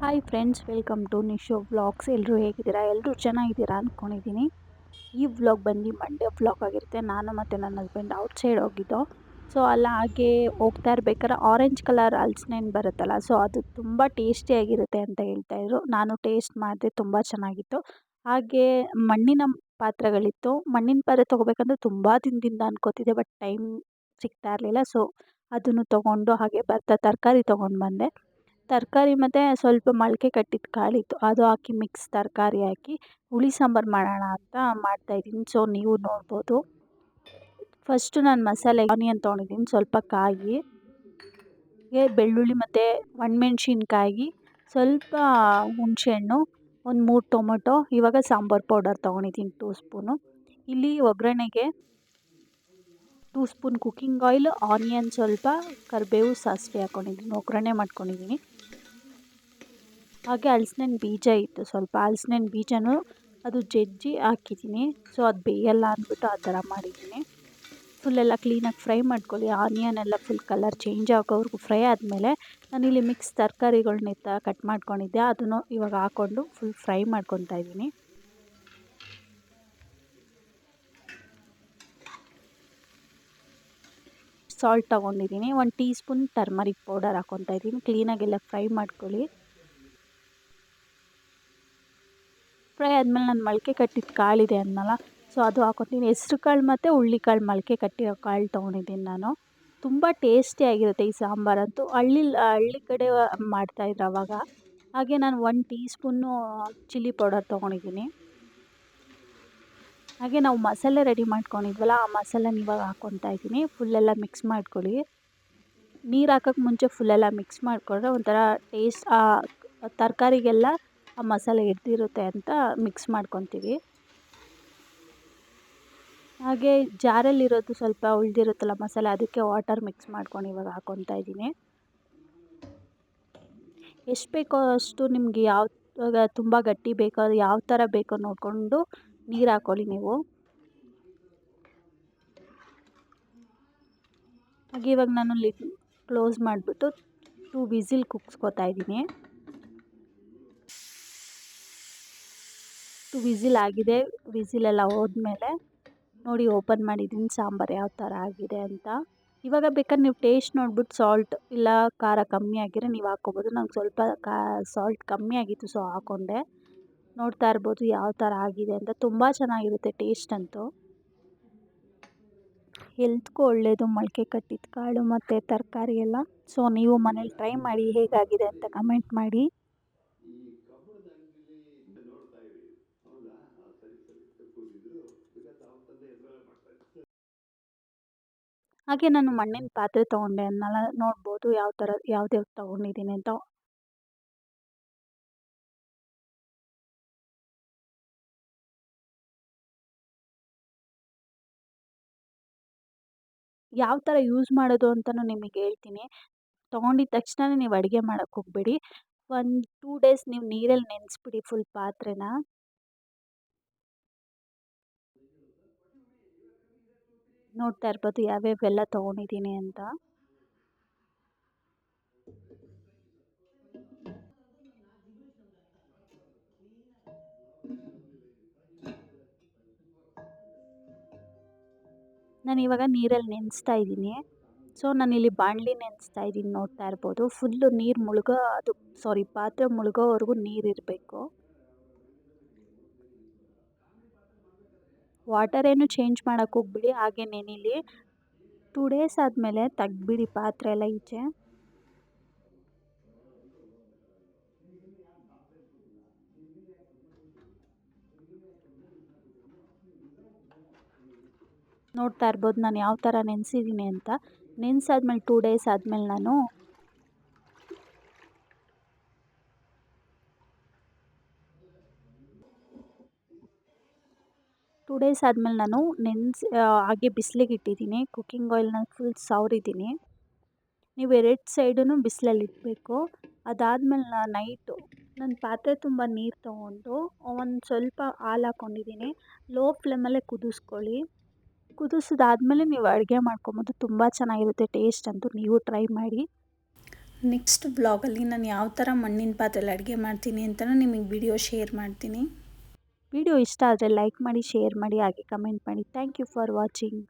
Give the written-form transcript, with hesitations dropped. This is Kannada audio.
Hi friends, welcome to Nisho vlogs. ಎಲ್ಲರೂ ಹೇಗಿದ್ದೀರಾ? ಎಲ್ಲರೂ ಚೆನ್ನಾಗಿದ್ದೀರಾ ಅಂದ್ಕೊಂಡಿದ್ದೀನಿ. ಈ ವ್ಲಾಗ್ ಬಂದು ಮಂಡೇ ವ್ಲಾಗ್ ಆಗಿರುತ್ತೆ. ನಾನು ಮತ್ತು ನನ್ನ ಹಸ್ಬೆಂಡ್ ಔಟ್ಸೈಡ್ ಹೋಗಿದ್ದೋ. ಸೊ ಅಲ್ಲ ಹಾಗೆ ಹೋಗ್ತಾ ಇರ್ಬೇಕಾದ್ರೆ ಆರೆಂಜ್ ಕಲರ್ ಹಲ್ಸಿನಣ್ಣು ಬರುತ್ತಲ್ಲ, ಸೊ ಅದು ತುಂಬ ಟೇಸ್ಟಿಯಾಗಿರುತ್ತೆ ಅಂತ ಹೇಳ್ತಾಯಿದ್ರು. ನಾನು ಟೇಸ್ಟ್ ಮಾಡಿದೆ, ತುಂಬ ಚೆನ್ನಾಗಿತ್ತು. ಹಾಗೆ ಮಣ್ಣಿನ ಪಾತ್ರೆಗಳಿತ್ತು. ಮಣ್ಣಿನ ಪಾತ್ರೆ ತೊಗೋಬೇಕಂದ್ರೆ ತುಂಬ ದಿನದಿಂದ ಅನ್ಕೋತಿದ್ದೆ, ಬಟ್ ಟೈಮ್ ಸಿಗ್ತಾ ಇರಲಿಲ್ಲ. ಸೊ ಅದನ್ನು ತೊಗೊಂಡು ಹಾಗೆ ಬರ್ತಾ ತರಕಾರಿ ತೊಗೊಂಡು ಬಂದೆ. ತರಕಾರಿ ಮತ್ತು ಸ್ವಲ್ಪ ಮೊಳಕೆ ಕಟ್ಟಿದ ಕಾಳಿತ್ತು, ಅದು ಹಾಕಿ ಮಿಕ್ಸ್ ತರಕಾರಿ ಹಾಕಿ ಹುಳಿ ಸಾಂಬಾರು ಮಾಡೋಣ ಅಂತ ಮಾಡ್ತಾಯಿದ್ದೀನಿ. ಸೊ ನೀವು ನೋಡ್ಬೋದು. ಫಸ್ಟು ನಾನು ಮಸಾಲೆಗೆ ಆನಿಯನ್ ತೊಗೊಂಡಿದ್ದೀನಿ, ಸ್ವಲ್ಪ ಕಾಯಿ, ಬೆಳ್ಳುಳ್ಳಿ ಮತ್ತು ಒಣಮೆಣ್ಸಿನ್ಕಾಯಿ, ಸ್ವಲ್ಪ ಹುಣಸೆಹಣ್ಣು, ಒಂದು 3 ಟೊಮೊಟೊ. ಇವಾಗ ಸಾಂಬಾರು ಪೌಡರ್ ತೊಗೊಂಡಿದ್ದೀನಿ 2 ಸ್ಪೂನು. ಇಲ್ಲಿ ಒಗ್ಗರಣೆಗೆ 2 ಸ್ಪೂನ್ ಕುಕ್ಕಿಂಗ್ ಆಯಿಲ್, ಆನಿಯನ್, ಸ್ವಲ್ಪ ಕರಿಬೇವು, ಸಾಸಿವೆ ಹಾಕ್ಕೊಂಡಿದ್ದೀನಿ, ಒಗ್ಗರಣೆ ಮಾಡ್ಕೊಂಡಿದ್ದೀನಿ. ಹಾಗೆ ಹಲ್ಸಿನಣ್ಣು ಬೀಜ ಇತ್ತು, ಸ್ವಲ್ಪ ಹಲ್ಸಿನಣ್ಣು ಬೀಜನೂ ಅದು ಜಜ್ಜಿ ಹಾಕಿದ್ದೀನಿ. ಸೊ ಅದು ಬೇಯಲ್ಲ ಅಂದ್ಬಿಟ್ಟು ಆ ಥರ ಮಾಡಿದ್ದೀನಿ. ಫುಲ್ಲೆಲ್ಲ ಕ್ಲೀನಾಗಿ ಫ್ರೈ ಮಾಡ್ಕೊಳ್ಳಿ. ಆನಿಯನ್ ಎಲ್ಲ ಫುಲ್ ಕಲರ್ ಚೇಂಜ್ ಆಗೋವರೆಗೂ ಫ್ರೈ ಆದಮೇಲೆ ನಾನಿಲ್ಲಿ ಮಿಕ್ಸ್ ತರಕಾರಿಗಳ್ನ ಕಟ್ ಮಾಡ್ಕೊಂಡಿದ್ದೆ, ಅದನ್ನು ಇವಾಗ ಹಾಕ್ಕೊಂಡು ಫುಲ್ ಫ್ರೈ ಮಾಡ್ಕೊತಾ ಇದ್ದೀನಿ. ಸಾಲ್ಟ್ ತೊಗೊಂಡಿದ್ದೀನಿ, 1 ಟೀ ಸ್ಪೂನ್ ಟರ್ಮರಿಕ್ ಪೌಡರ್ ಹಾಕ್ಕೊತಾ ಇದ್ದೀನಿ. ಕ್ಲೀನಾಗೆಲ್ಲ ಫ್ರೈ ಮಾಡ್ಕೊಳ್ಳಿ. ಫ್ರೈ ಆದಮೇಲೆ ನಾನು ಮೊಳಕೆ ಕಟ್ಟಿದ ಕಾಳಿದೆ ಅನ್ನಲ್ಲ, ಸೊ ಅದು ಹಾಕ್ಕೊತೀನಿ. ಹೆಸ್ರು ಕಾಳು ಮತ್ತು ಹುಳ್ಳಿಕಾಳು ಮೊಳಕೆ ಕಟ್ಟಿರೋ ಕಾಳು ತೊಗೊಂಡಿದ್ದೀನಿ ನಾನು. ತುಂಬ ಟೇಸ್ಟಿಯಾಗಿರುತ್ತೆ ಈ ಸಾಂಬಾರಂತೂ. ಹಳ್ಳಿ ಕಡೆ ಮಾಡ್ತಾಯಿದ್ರು ಆವಾಗ. ಹಾಗೆ ನಾನು 1 ಟೀ ಸ್ಪೂನು ಚಿಲ್ಲಿ ಪೌಡರ್ ತೊಗೊಂಡಿದ್ದೀನಿ. ಹಾಗೆ ನಾವು ಮಸಾಲೆ ರೆಡಿ ಮಾಡ್ಕೊಂಡಿದ್ವಲ್ಲ, ಆ ಮಸಾಲೆನ ಇವಾಗ ಹಾಕ್ಕೊತಾ ಇದ್ದೀನಿ. ಫುಲ್ಲೆಲ್ಲ ಮಿಕ್ಸ್ ಮಾಡ್ಕೊಳ್ಳಿ. ನೀರು ಹಾಕೋಕ್ಕೆ ಮುಂಚೆ ಫುಲ್ಲೆಲ್ಲ ಮಿಕ್ಸ್ ಮಾಡಿಕೊಂಡ್ರೆ ಒಂಥರ ಟೇಸ್ಟ್ ತರಕಾರಿಗೆಲ್ಲ ಆ ಮಸಾಲೆ ಹಿಡ್ದಿರುತ್ತೆ ಅಂತ ಮಿಕ್ಸ್ ಮಾಡ್ಕೊತೀವಿ. ಹಾಗೆ ಜಾರಲ್ಲಿರೋದು ಸ್ವಲ್ಪ ಉಳಿದಿರುತ್ತಲ್ಲ ಮಸಾಲೆ, ಅದಕ್ಕೆ ವಾಟರ್ ಮಿಕ್ಸ್ ಮಾಡ್ಕೊಂಡು ಇವಾಗ ಹಾಕ್ಕೊತಾ ಇದ್ದೀನಿ. ಎಷ್ಟು ಬೇಕೋ ಅಷ್ಟು ನಿಮಗೆ ಯಾವಾಗ ತುಂಬ ಗಟ್ಟಿ ಬೇಕೋ, ಯಾವ ಥರ ಬೇಕೋ ನೋಡಿಕೊಂಡು ನೀರು ಹಾಕ್ಕೊಳ್ಳಿ ನೀವು. ಹಾಗೆ ಇವಾಗ ನಾನು ಲಿಡ್ ಕ್ಲೋಸ್ ಮಾಡಿಬಿಟ್ಟು 2 ವಿಸಿಲ್ ಕುಗ್ಸ್ಕೊತಾ ಇದ್ದೀನಿ. 2 ವಿಸಿಲ್ ಆಗಿದೆ. ವಿಸಿಲೆಲ್ಲ ಹೋದ್ಮೇಲೆ ನೋಡಿ ಓಪನ್ ಮಾಡಿದ್ದೀನಿ ಸಾಂಬಾರು ಯಾವ ಥರ ಆಗಿದೆ ಅಂತ. ಇವಾಗ ಬೇಕಾದ್ರೆ ನೀವು ಟೇಸ್ಟ್ ನೋಡ್ಬಿಟ್ಟು ಸಾಲ್ಟ್ ಇಲ್ಲ ಖಾರ ಕಮ್ಮಿ ಆಗಿದ್ರೆ ನೀವು ಹಾಕ್ಕೊಬೋದು. ನಂಗೆ ಸ್ವಲ್ಪ ಸಾಲ್ಟ್ ಕಮ್ಮಿ ಆಗಿತ್ತು, ಸೊ ಹಾಕ್ಕೊಂಡೆ. ನೋಡ್ತಾ ಇರ್ಬೋದು ಯಾವ ಥರ ಆಗಿದೆ ಅಂತ. ತುಂಬ ಚೆನ್ನಾಗಿರುತ್ತೆ ಟೇಸ್ಟ್ ಅಂತೂ. ಹೆಲ್ತ್ಗೂ ಒಳ್ಳೆಯದು ಮೊಳಕೆ ಕಟ್ಟಿದ ಕಾಳು ಮತ್ತು ತರಕಾರಿ ಎಲ್ಲ. ಸೊ ನೀವು ಮನೇಲಿ ಟ್ರೈ ಮಾಡಿ, ಹೇಗಾಗಿದೆ ಅಂತ ಕಮೆಂಟ್ ಮಾಡಿ. ಹಾಗೆ ನಾನು ಮಣ್ಣಿನ ಪಾತ್ರೆ ತೊಗೊಂಡೆ ಅನ್ನಲ್ಲ, ನೋಡ್ಬೋದು ಯಾವ ಥರ ಯಾವ್ದ್ಯಾವ್ದು ತೊಗೊಂಡಿದ್ದೀನಿ ಅಂತ. ಯಾವ ಥರ ಯೂಸ್ ಮಾಡೋದು ಅಂತಲೂ ನಿಮಗೆ ಹೇಳ್ತೀನಿ. ತೊಗೊಂಡಿದ್ದ ತಕ್ಷಣ ನೀವು ಅಡುಗೆ ಮಾಡೋಕ್ಕೆ ಹೋಗಬೇಡಿ. ಒಂದು 2 ಡೇಸ್ ನೀವು ನೀರಲ್ಲಿ ನೆನೆಸ್ಬಿಡಿ ಫುಲ್ ಪಾತ್ರೆನ. ನೋಡ್ತಾ ಇರ್ಬೋದು ಯಾವ್ಯಾವೆಲ್ಲ ತೊಗೊಂಡಿದ್ದೀನಿ ಅಂತ. ನಾನು ಇವಾಗ ನೀರಲ್ಲಿ ನೆನೆಸ್ತಾ ಇದ್ದೀನಿ. ಸೊ ನಾನಿಲ್ಲಿ ಬಾಣಲಿ ನೆನೆಸ್ತಾ ಇದ್ದೀನಿ, ನೋಡ್ತಾ ಇರ್ಬೋದು. ಫುಲ್ಲು ನೀರು ಪಾತ್ರೆ ಮುಳುಗೋವರೆಗೂ ನೀರಿರಬೇಕು. ವಾಟರ್ ಏನು ಚೇಂಜ್ ಮಾಡೋಕ್ಕೆ ಹೋಗ್ಬಿಡಿ, ಹಾಗೆ ನೆನಿಲಿ. 2 ಡೇಸ್ ಆದಮೇಲೆ ತೆಗ್ದುಬಿಡಿ ಪಾತ್ರೆ ಎಲ್ಲ ಈಚೆ. ನೋಡ್ತಾ ಇರ್ಬೋದು ನಾನು ಯಾವ ಥರ ನೆನೆಸಿದ್ದೀನಿ ಅಂತ. ನೆನೆಸಾದ್ಮೇಲೆ 2 ಡೇಸ್ ಆದಮೇಲೆ ನಾನು 2 ಡೇಸ್ ಆದಮೇಲೆ ನಾನು ಹಾಗೆ ಬಿಸಿಲಿಗೆ ಇಟ್ಟಿದ್ದೀನಿ. ಕುಕ್ಕಿಂಗ್ ಆಯಿಲ್ನ ಫುಲ್ ಸವರಿದ್ದೀನಿ. ನೀವು 2 ಸೈಡೂ ಬಿಸಿಲಲ್ಲಿ ಇಡಬೇಕು. ಅದಾದಮೇಲೆ ನೈಟು ನಾನು ಪಾತ್ರೆ ತುಂಬ ನೀರು ತೊಗೊಂಡು ಒಂದು ಸ್ವಲ್ಪ ಹಾಲು ಹಾಕ್ಕೊಂಡಿದ್ದೀನಿ. ಲೋ ಫ್ಲೇಮಲ್ಲೇ ಕುದಿಸ್ಕೊಳ್ಳಿ. ಕುದಿಸಿದಾದ್ಮೇಲೆ ನೀವು ಅಡುಗೆ ಮಾಡ್ಕೊಬೋದು. ತುಂಬ ಚೆನ್ನಾಗಿರುತ್ತೆ ಟೇಸ್ಟ್ ಅಂತೂ, ನೀವು ಟ್ರೈ ಮಾಡಿ. ನೆಕ್ಸ್ಟ್ ವ್ಲಾಗಲ್ಲಿ ನಾನು ಯಾವ ಥರ ಮಣ್ಣಿನ ಪಾತ್ರೆಯಲ್ಲಿ ಅಡುಗೆ ಮಾಡ್ತೀನಿ ಅಂತಲೂ ನಿಮಗೆ ವಿಡಿಯೋ ಶೇರ್ ಮಾಡ್ತೀನಿ. ವಿಡಿಯೋ ಇಷ್ಟ ಆದರೆ ಲೈಕ್ ಮಾಡಿ, ಶೇರ್ ಮಾಡಿ, ಹಾಗೆ ಕಮೆಂಟ್ ಮಾಡಿ. Thank you for watching.